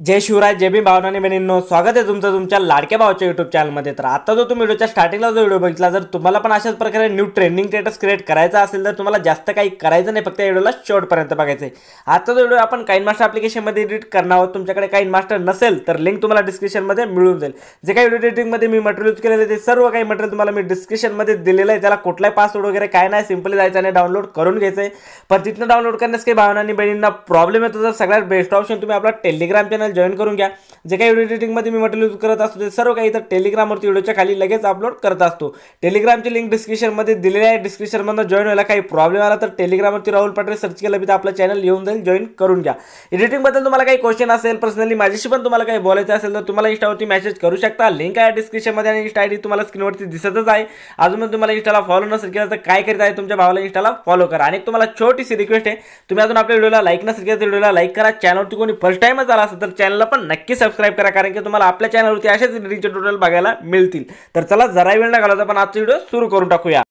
जय शिवराय, जय भीम भावनाने बहिणींनो, स्वागत आहे तुमचं तुमच्या लाडक्या भावाच्या यूट्यूब चॅनलमध्ये। तर आता जो तुम्ही व्हिडिओच्या स्टार्टिंगला जो व्हिडिओ बघितला, जर तुम्हाला पण अशाच प्रकारे न्यू ट्रेंडिंग स्टेटस क्रिएट करायचा असेल तर तुम्हाला जास्त काही करायचं नाही, फक्त व्हिडिओला शेवटपर्यंत बघायचं आहे। आता जो व्हिडिओ आपण काइनमास्टर ॲप्लिकेशनमध्ये एडिट करणार आहोत, तुमच्याकडे काइनमास्टर नसेल तर लिंक तुम्हाला डिस्क्रिप्शनमध्ये मिळून जाईल। जे काही व्हिडिओ एडिटिंगमध्ये मी मटेरियल यूज केलेले ते सर्व काही मटेरियल तुम्हाला मी डिस्क्रिप्शनमध्ये दिलेलं आहे। त्याला कुठलाही पासवर्ड वगैरे काय नाही, सिंपली जायचं आणि डाउनलोड करून घ्यायचं आहे। पण तिथनं डाउनलोड करण्यास काही भावनांनी बहिणींना प्रॉब्लेम येतो, तर सगळ्यात बेस्ट ऑप्शन तुम्ही आपला टेलिग्राम चॅनल जॉईन करून घ्या। जे काही व्हिडिओ एडिटिंगमध्ये मी मटेरियल यूज करत असतो ते सर्व काही इथं टेलिग्रामवरती व्हिडिओच्या खाली लगेच अपलोड करत असतो। टेलिग्रामची लिंक डिस्क्रिप्शनमध्ये दिलेली आहे, डिस्क्रिप्शनमधून जॉईन व्हायला काही प्रॉब्लेम आला तर टेलिग्रामवरती राहुल पाटील सर्च केलं तर आपलं चॅनल येऊन जाईल, जॉईन करून घ्या। एडिटिंगबद्दल तुम्हाला काही क्वेश्चन असेल, पर्सनली माझ्याशी पण तुम्हाला काही बोलायचं असेल तर तुम्हाला इंस्टावरती मेसेज करू शकता। लिंक आहे डिस्क्रिप्शनमध्ये आणि इंस्टा आयडी तुम्हाला स्क्रीनवरती दिसतच आहे। अजून पण तुम्हाला इंस्टाला फॉलो नसेल केलं तर काय करीत आहे, तुमच्या भावाला इंस्टाला फॉलो करा। आणि तुम्हाला छोटीशी रिक्वेस्ट आहे, तुम्ही अजून आपल्या व्हिडिओला लाईक नसेल केलं तर व्हिडिओला लाईक करा। चॅनलवरती कोणी फर्स्ट टाइमच आला असेल तर चॅनलला पण नक्की सबस्क्राइब करा, कारण की तुम्हाला आपल्या चॅनलवरती अशाच एडिटिंगचे ट्युटोरियल बघायला मिळतील। तर चला जरा वेळ न घालवता आपण आजचा व्हिडिओ सुरू करून टाकूया।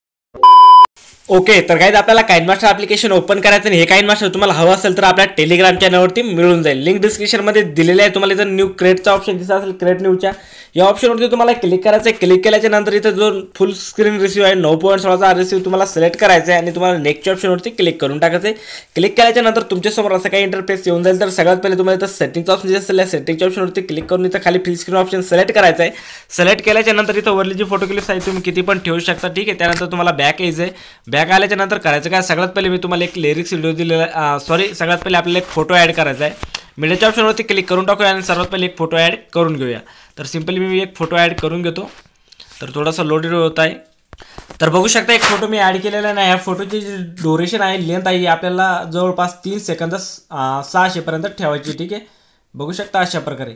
ओके, तर गाइस आपल्याला काइनमास्टर ॲप्लिकेशन ओपन करायचं आणि हे काइनमास्टर तुम्हाला हवं असेल तर आपल्या टेलिग्राम चॅनलवरती मिळून जाईल। लिंक डिस्क्रिप्शनमध्ये दिलेली आहे। तुम्हाला इथं न्यू क्रिएटचा ऑप्शन दिसत असेल, क्रिएट न्यूच्या या ऑप्शनवरती तुम्हाला क्लिक करायचं आहे। क्लिक केल्याच्या नंतर इथं जो फुल स्क्रीन रिसीव्ह आहे 9.16चा रिसीव्ह तुम्हाला सिलेक्ट करायचा आहे आणि तुम्हाला नेक्स्टच्या ऑप्शनवरती क्लिक करून टाकायचं आहे। क्लिक केल्याच्या नंतर तुमच्यासमोर असं काही इंटरफेस येऊन जाईल। तर सगळ्यात पहिले तुम्हाला इथं सेटिंगचा ऑप्शन दिसत असेल, सेटिंगच्या ऑप्शनवरती क्लिक करून इथं खाली फुल स्क्रीन ऑप्शन सिलेक्ट करायचं आहे। सिलेक्ट केल्याच्या नंतर इथं वरली जी फोटो क्लिप्स आहे तुम्ही किती पण ठेवू शकता, ठीक आहे। त्यानंतर तुम्हाला बॅक यायचं आहे। बॅक आल्याच्या नंतर करायचं काय, सगळ्यात पहिले मी तुम्हाला एक लिरिक्स व्हिडिओ दिलेला सगळ्यात पहिले आपल्याला एक फोटो ॲड करायचा आहे। मीडियाच्या ऑप्शनवरती क्लिक करून टाकूया आणि सर्वात पहिले एक फोटो ॲड करून घेऊया। तर सिंपली मी एक फोटो ॲड करून घेतो। तर थोडासा लोडेड होत आहे। तर बघू शकता एक फोटो मी ॲड केलेला नाही। या फोटोची जी ड्युरेशन आहे, लेंथ आहे, आपल्याला जवळपास 3 सेकंद 600 पर्यंत ठेवायची, ठीक आहे। बघू शकता अशा प्रकारे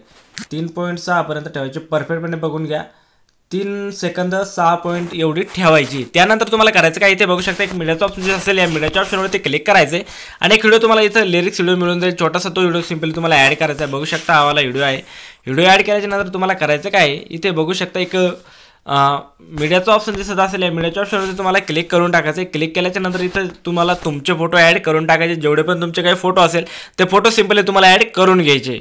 3.6 पर्यंत ठेवायची, परफेक्टपणे बघून घ्या। 3 सेकंद 6 पॉईंट एवढी ठेवायची। त्यानंतर तुम्हाला करायचं काय, इथे बघू शकता एक मीडियाचा ऑप्शन असेल, या मीडियाच्या ऑप्शनवरती क्लिक करायचं आहे आणि एक व्हिडिओ तुम्हाला इथं लिरिक्स व्हिडिओ मिळून जाईल। छोटासा तो व्हिडिओ सिंपली तुम्हाला ॲड करायचा आहे। बघू शकता हा वाला व्हिडिओ आहे। व्हिडिओ ॲड केल्याच्या नंतर तुम्हाला करायचं काय, इथे बघू शकता एक मीडियाचा ऑप्शन दिसत असेल, या मीडियाच्या ऑप्शनवरती तुम्हाला क्लिक करून टाकायचं आहे। क्लिक केल्याच्या नंतर इथं तुम्हाला तुमचे फोटो ॲड करून टाकायचे। जेवढे पण तुमचे काही फोटो असेल ते फोटो सिंपली तुम्हाला ॲड करून घ्यायचे।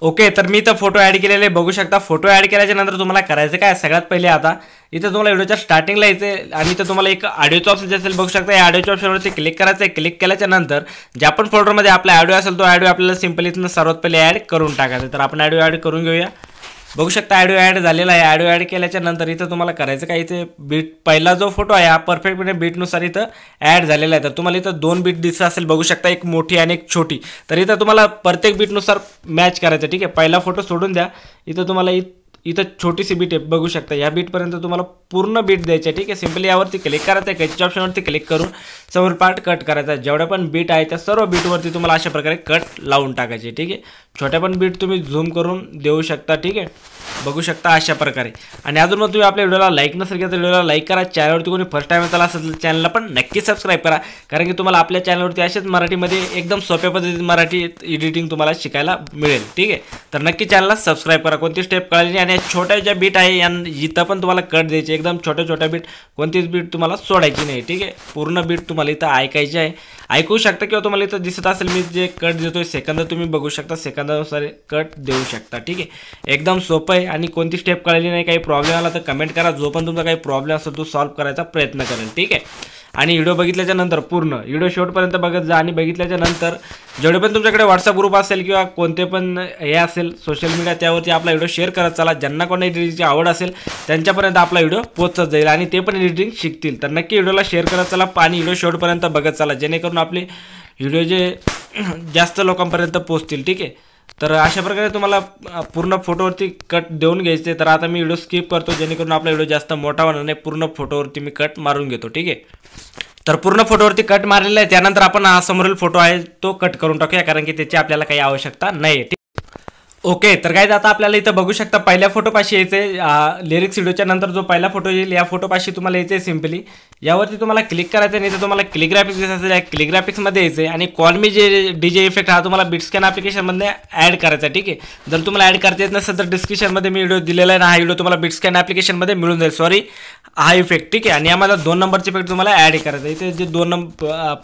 ओके, तर मी इथं फोटो ॲड केलेले बघू शकता। फोटो ॲड केल्याच्या नंतर तुम्हाला करायचं काय, सगळ्यात पहिले आता इथं तुम्हाला व्हिडिओच्या स्टार्टिंगला यायचं आणि इथं तुम्हाला एक ऑडिओचा ऑप्शन असेल, बघू शकता। या ऑडिओच्या ऑप्शनवरती क्लिक करायचं आहे। क्लिक केल्याच्या नंतर ज्या पण फोल्डरमध्ये आपला ऑडिओ असेल तो ऑडिओ आपल्याला सिंपली इथनं सर्वात पहिले ॲड करून टाकायचं। तर आपण ऑडिओ ॲड करून घेऊया। बघू शकता ऑडिओ ॲड झालेला आहे। ऑडिओ ॲड केल्याच्या नंतर इथं तुम्हाला करायचं काय, इथे बीट पहिला जो फोटो आहे हा परफेक्टपणे बीटनुसार इथं ॲड झालेला आहे। तर तुम्हाला इथं 2 बीट दिसत असेल, बघू शकता, एक मोठी आणि एक छोटी। तर इथं तुम्हाला प्रत्येक बीटनुसार मॅच करायचं, ठीक आहे। पहिला फोटो सोडून द्या, इथं तुम्हाला इथं छोटीशी बीट आहे, बघू शकता। या बीटपर्यंत तुम्हाला पूर्ण बीट द्यायची आहे, ठीक आहे। सिंपली यावरती क्लिक करायचं आहे, कटच्या ऑप्शनवरती क्लिक करून समोर पार्ट कट करायचा आहे। जेवढ्या पण बीट आहे त्या सर्व बीटवरती तुम्हाला अशा प्रकारे कट लावून टाकायचे, ठीक आहे। छोट्या पण बीट तुम्ही झूम करून देऊ शकता, ठीक आहे। बघू शकता अशा प्रकारे। आणि अजून मग तुम्ही आपल्या व्हिडिओला लाईक नसेल केलं तर व्हिडिओला लाईक करा। चॅनलवरती कोणी फर्स्ट टाइम येताला असेल तर चॅनलला पण नक्की सबस्क्राईब करा, कारण की तुम्हाला आपल्या चॅनलवरती असेच मराठीमध्ये एकदम सोप्या पद्धतीने मराठी एडिटिंग तुम्हाला शिकायला मिळेल, ठीक आहे। तर नक्की चॅनलला सबस्क्राईब करा। कोणती स्टेप कळली नाही आणि छोट्या ज्या बीट आहे इथं पण तुम्हाला कट द्यायची, एकदम छोट्या बीट, कोणतीच बीट तुम्हाला सोडायची नाही, ठीक आहे। पूर्ण बीट तुम्हाला इथं ऐकायची आहे, ऐकू शकता किंवा तुम्हाला इथं दिसत असेल मी जे कट देतोय सेकंद, तुम्ही बघू शकता सेकंदानुसार कट देऊ शकता, ठीक आहे। एकदम सोपं आहे आणि कोणती स्टेप कळली नाही, काही प्रॉब्लेम आला तर कमेंट करा। जो पण तुमचा काही प्रॉब्लेम असेल तो सॉल्व्ह करायचा प्रयत्न करेल, ठीक आहे। आणि व्हिडिओ बघितल्याच्या नंतर पूर्ण व्हिडिओ शेवटपर्यंत बघत जा आणि बघितल्याच्या नंतर जेवढे पण तुमच्याकडे व्हॉट्सअप ग्रुप असेल किंवा कोणते पण हे असेल सोशल मीडिया, त्यावरती आपला व्हिडिओ शेअर करत चला। ज्यांना कोणा एडिटिंगची आवड असेल त्यांच्यापर्यंत आपला व्हिडिओ पोहोचत जाईल आणि ते पण एडिटिंग शिकतील। तर नक्की व्हिडिओला शेअर करत चला आणि व्हिडिओ शेवटपर्यंत बघत चला, जेणेकरून आपले व्हिडिओ जे जास्त लोकांपर्यंत पोहोचतील, ठीक आहे। तर अशा प्रकारे तुम्हाला पूर्ण फोटोवरती कट देऊन घ्यायचे। तर आता मी व्हिडिओ स्किप करतो, जेणेकरून आपला व्हिडिओ जास्त मोठा होणार नाही। पूर्ण फोटोवरती मी कट मारून घेतो, ठीक आहे। तर पूर्ण फोटोवरती कट मारलेला आहे। त्यानंतर आपण हा समोरील फोटो आहे तो कट करून टाकूया, कारण की त्याची आपल्याला काही आवश्यकता नाही, ठीक। ओके, तर काय आता आपल्याला इथं बघू शकता पहिल्या फोटोपाशी यायचंय. लिरिक्स व्हिडिओच्या नंतर जो पहिला फोटो येईल या फोटोपाशी तुम्हाला यायचंय सिम्पली. यावरती तुम्हाला क्लिक करायचं नाही तर तुम्हाला क्लिकग्राफिक्स दिसत असेल, क्लिकग्राफिक्समध्ये यायचंय आणि कॉल मी जे डीजे इफेक्ट हा तुम्हाला बिटस्कॅन ॲप्लिकेशनमध्ये ॲड करायचा. ठीक आहे, जर तुम्हाला ॲड करता येत नसेल तर डिस्क्रिप्शनमध्ये मी व्हिडिओ दिलेला आहे ना, हा व्हिडिओ तुम्हाला बिटस्कॅन ॲप्लिकेशनमध्ये मिळून जाईल. सॉरी, हा इफेक्ट. ठीक आहे, आणि यामध्ये 2 नंबरचे इफेक्ट तुम्हाला ॲड करायचा. इथे जे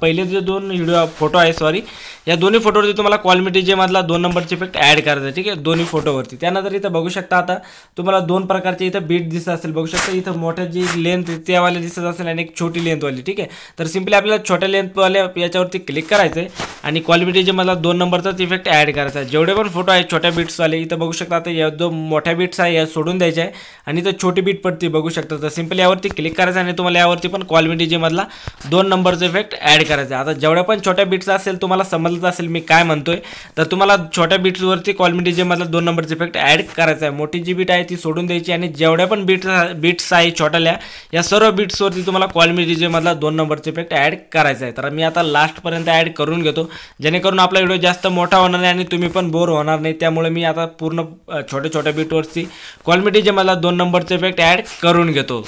पहिले जे 2 व्हिडिओ फोटो आहे, सॉरी, या दोन्ही फोटोवरती तुम्हाला कॉल मी डीजे मधला 2 नंबरचे इफेक्ट ॲड करायचा. ठीक आहे, दोन्ही फोटोवरती. त्यानंतर इथं बघू शकता आता तुम्हाला 2 प्रकारचे इथं बीट दिसत असेल. बघू शकता इथं मोठ्या जी लेंथ त्यावाले दिसत असेल आणि एक छोटी लेंथवाली. ठीक आहे, तर सिम्पली आपल्याला छोट्या लेंथवाल्या याच्यावरती क्लिक करायचं आहे आणि कॉल मी डीजे मधला 2 नंबरचाच इफेक्ट ॲड करायचा आहे. जेवढे पण फोटो आहेत छोट्या बीट्सवाले इथं बघू शकता. आता या 2 मोठ्या बीट्स आहे या सोडून द्यायचे आहे आणि इथं छोटी बीट पडते बघू शकता. तर सिम्पली यावरती क्लिक करायचं आणि तुम्हाला यावरती पण कॉल मी डीजे मधला 2 नंबरचा इफेक्ट ॲड करायचा. आता जेवढ्या पण छोट्या बीट्स असेल तुम्हाला समजलं असेल मी काय म्हणतोय. तर तुम्हाला छोट्या बीट्सवरती कॉल मी डीजे मधला 2 नंबरचा इफेक्ट ॲड करायचा आहे. मोठी जी बीट आहे ती सोडून द्यायची आणि जेवढ्या पण बीट्स आहे छोट्याल्या या सर्व बीट्सवरती तुम्हाला कॉल मी डीजे मधला 2 नंबरचा इफेक्ट ॲड करायचा आहे. तर मी आता लास्टपर्यंत ॲड करून घेतो जेणेकरून आपला व्हिडिओ जास्त मोठा होणार नाही आणि तुम्ही पण बोर होणार नाही. त्यामुळे मी आता पूर्ण छोट्या छोट्या बीटवरती कॉल मी डीजे मधला 2 नंबरचा इफेक्ट ॲड करून घेतो.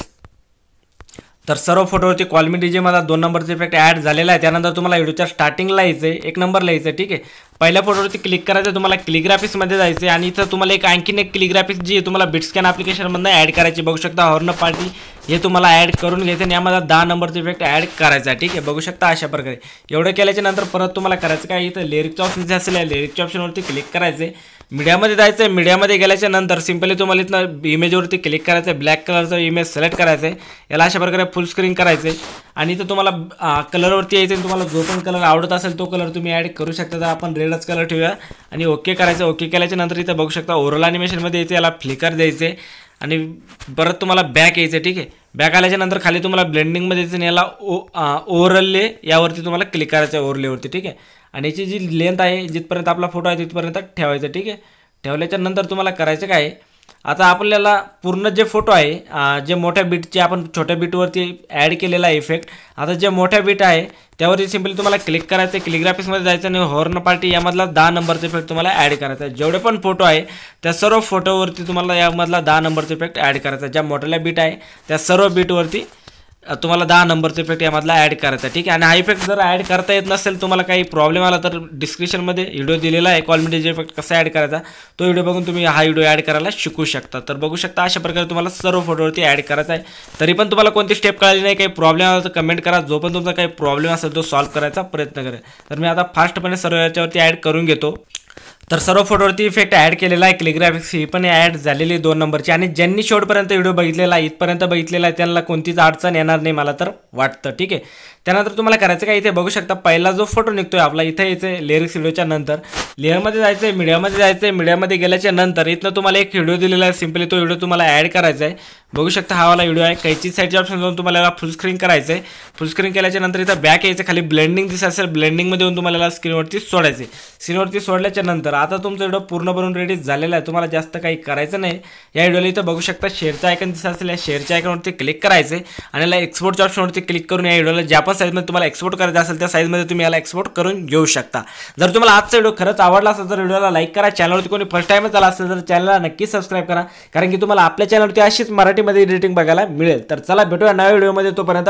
तर सर्व फोटोवरती कॉल मी डीजे मला 2 नंबरचा इफेक्ट ॲड झालेला आहे. त्यानंतर तुम्हाला व्हिडिओच्या स्टार्टिंगला यायचं आहे, 1 नंबरला यायचं आहे. ठीक आहे, पहिल्या फोटोवरती क्लिक करायचं, तुम्हाला क्लिकग्राफिक्समध्ये जायचं आहे आणि इथं तुम्हाला आणखीन एक क्लिकग्राफिक्स जी आहे तुम्हाला बिटस्कॅन ॲप्लिकेशनमधून ॲड करायची. बघू शकता हॉर्न पार्टी हे तुम्हाला ॲड करून घ्यायचं आणि यामध्ये 10 नंबरचा इफेक्ट ॲड करायचा. ठीक आहे, बघू शकता अशा प्रकारे. एवढं केल्याच्या नंतर परत तुम्हाला करायचं काय, इथं लिरिक्सच्या ऑप्शन जे असेल या लिरिक्सच्या ऑप्शनवरती क्लिक करायचं आहे. मीडियामध्ये जायचं आहे. मीडियामध्ये गेल्याच्या नंतर सिम्पली तुम्हाला इथं इमेजवरती क्लिक करायचं आहे. ब्लॅक कलरचा इमेज सिलेक्ट करायचं आहे. याला अशा प्रकारे फुल स्क्रीन करायचं आहे आणि इथं तुम्हाला कलरवरती यायचं आहे. तुम्हाला जो पण कलर आवडत असेल तो कलर तुम्ही ॲड करू शकता. तर आपण रेडच कलर ठेवूया आणि ओके करायचं. ओके केल्याच्या नंतर इथं बघू शकता ओव्हरऑल ॲनिमेशनमध्ये यायचं, याला फ्लिकर द्यायचे आणि परत तुम्हाला बॅक यायचं. ठीक आहे, बॅक आल्याच्या नंतर खाली तुम्हाला ब्लेंडिंगमध्ये यायचं आणि याला ओव्हरले यावरती तुम्हाला क्लिक करायचं आहे ओव्हरलेवरती. ठीक आहे, आणि याची जी लेंथ आहे जिथपर्यंत आपला फोटो आहे तिथपर्यंत ठेवायचं. ठीक आहे, ठेवल्याच्या नंतर तुम्हाला करायचं काय, आता आपल्याला पूर्ण जे फोटो आहे जे मोठ्या बीटचे आपण छोट्या बीटवरती ॲड केलेला आहे इफेक्ट, आता जे मोठ्या बीट आहे त्यावरती सिम्पली तुम्हाला क्लिक करायचं आहे. क्लिकग्राफिक्समध्ये जायचं आणि हॉर्न पार्टी यामधला 10 नंबरचा इफेक्ट तुम्हाला ॲड करायचा आहे. जेवढे पण फोटो आहे त्या सर्व फोटोवरती तुम्हाला यामधला 10 नंबरचा इफेक्ट ॲड करायचा आहे. ज्या मोठ्या बीट आहे त्या सर्व बीटवरती तुम्हाला 10 नंबरचा इफेक्ट यामधला ॲड करायचा. ठीक आहे, आणि हा इफेक्ट जर ॲड करता येत नसेल, तुम्हाला काही प्रॉब्लेम आला तर डिस्क्रिप्शनमध्ये व्हिडिओ दिलेला आहे कॉल मी डीजे इफेक्ट कसा ॲड करायचा. तो व्हिडिओ बघून तुम्ही हा व्हिडिओ ॲड करायला शिकू शकता. तर बघू शकता अशा प्रकारे तुम्हाला सर्व फोटोवरती ॲड करायचा आहे. तरी पण तुम्हाला कोणती स्टेप कळाली नाही, काही प्रॉब्लेम आला तर कमेंट करा. जो पण तुमचा काही प्रॉब्लेम असेल तो सॉल्व्ह करायचा प्रयत्न करेल. तर मी आता फास्टपणे सर्व याच्यावरती ॲड करून घेतो. तर सर्व फोटोवरती इफेक्ट ॲड केलेला आहे. क्लिकग्राफिक्स ही पण ॲड झालेली 2 नंबरची आणि ज्यांनी शेवटपर्यंत व्हिडिओ बघितलेला आहे, इथपर्यंत बघितलेला आहे, त्यांना कोणतीच अडचण येणार नाही मला तर वाटतं. ठीक आहे, त्यानंतर तुम्हाला करायचं काय, इथे बघू शकता पहिला जो फोटो निघतोय आपला इथं यायचं आहे. लिरिक्स व्हिडिओच्या नंतर लेअरमध्ये जायचं आहे, मीडियामध्ये जायचं आहे. मीडियामध्ये गेल्याच्या नंतर इथनं तुम्हाला एक व्हिडिओ दिलेला आहे. सिम्पली तो व्हिडिओ तुम्हाला ॲड करायचा आहे. बघू शकता हा वाला व्हिडिओ आहे. कैची साईडच्या ऑप्शन जाऊन तुम्हाला याला फुल स्क्रीन करायचं आहे. फुल स्क्रीन केल्याच्या नंतर इथं बॅक यायचं, खाली ब्लेंडिंग दिसत असेल ब्लेंडिंगमध्ये येऊन तुम्हाला याला स्क्रीनवरती सोडायचं आहे. स्क्रीनवरती सोडल्याच्या नंतर आता तुमचा व्हिडिओ पूर्ण बनवून रेडी झालेला आहे. तुम्हाला जास्त काही करायचं नाही. या व्हिडिओला इथं बघू शकता शेअरचा आयकन दिसत असेल, या शेअरच्या आयकनवरती क्लिक करायचं आणि याला एक्सपोर्टच्या ऑप्शनवरती क्लिक करून या व्हिडिओला ज्या पण साईजमध्ये तुम्हाला एक्सपोर्ट करायचं असेल त्या साईजमध्ये तुम्ही याला एक्सपोर्ट करून घेऊ शकता. जर तुम्हाला आजचा व्हिडिओ खरंच आवडला असेल तर व्हिडिओला लाईक करा. चॅनलवरती कोणी फर्स्ट टाइमच आला असेल तर चॅनलला नक्की सबस्क्राईब करा, कारण की तुम्हाला आपल्या चॅनलवरती अशीच मराठीमध्ये एडिटिंग बघायला मिळेल. तर चला भेटूया नव्या व्हिडिओमध्ये. तोपर्यंत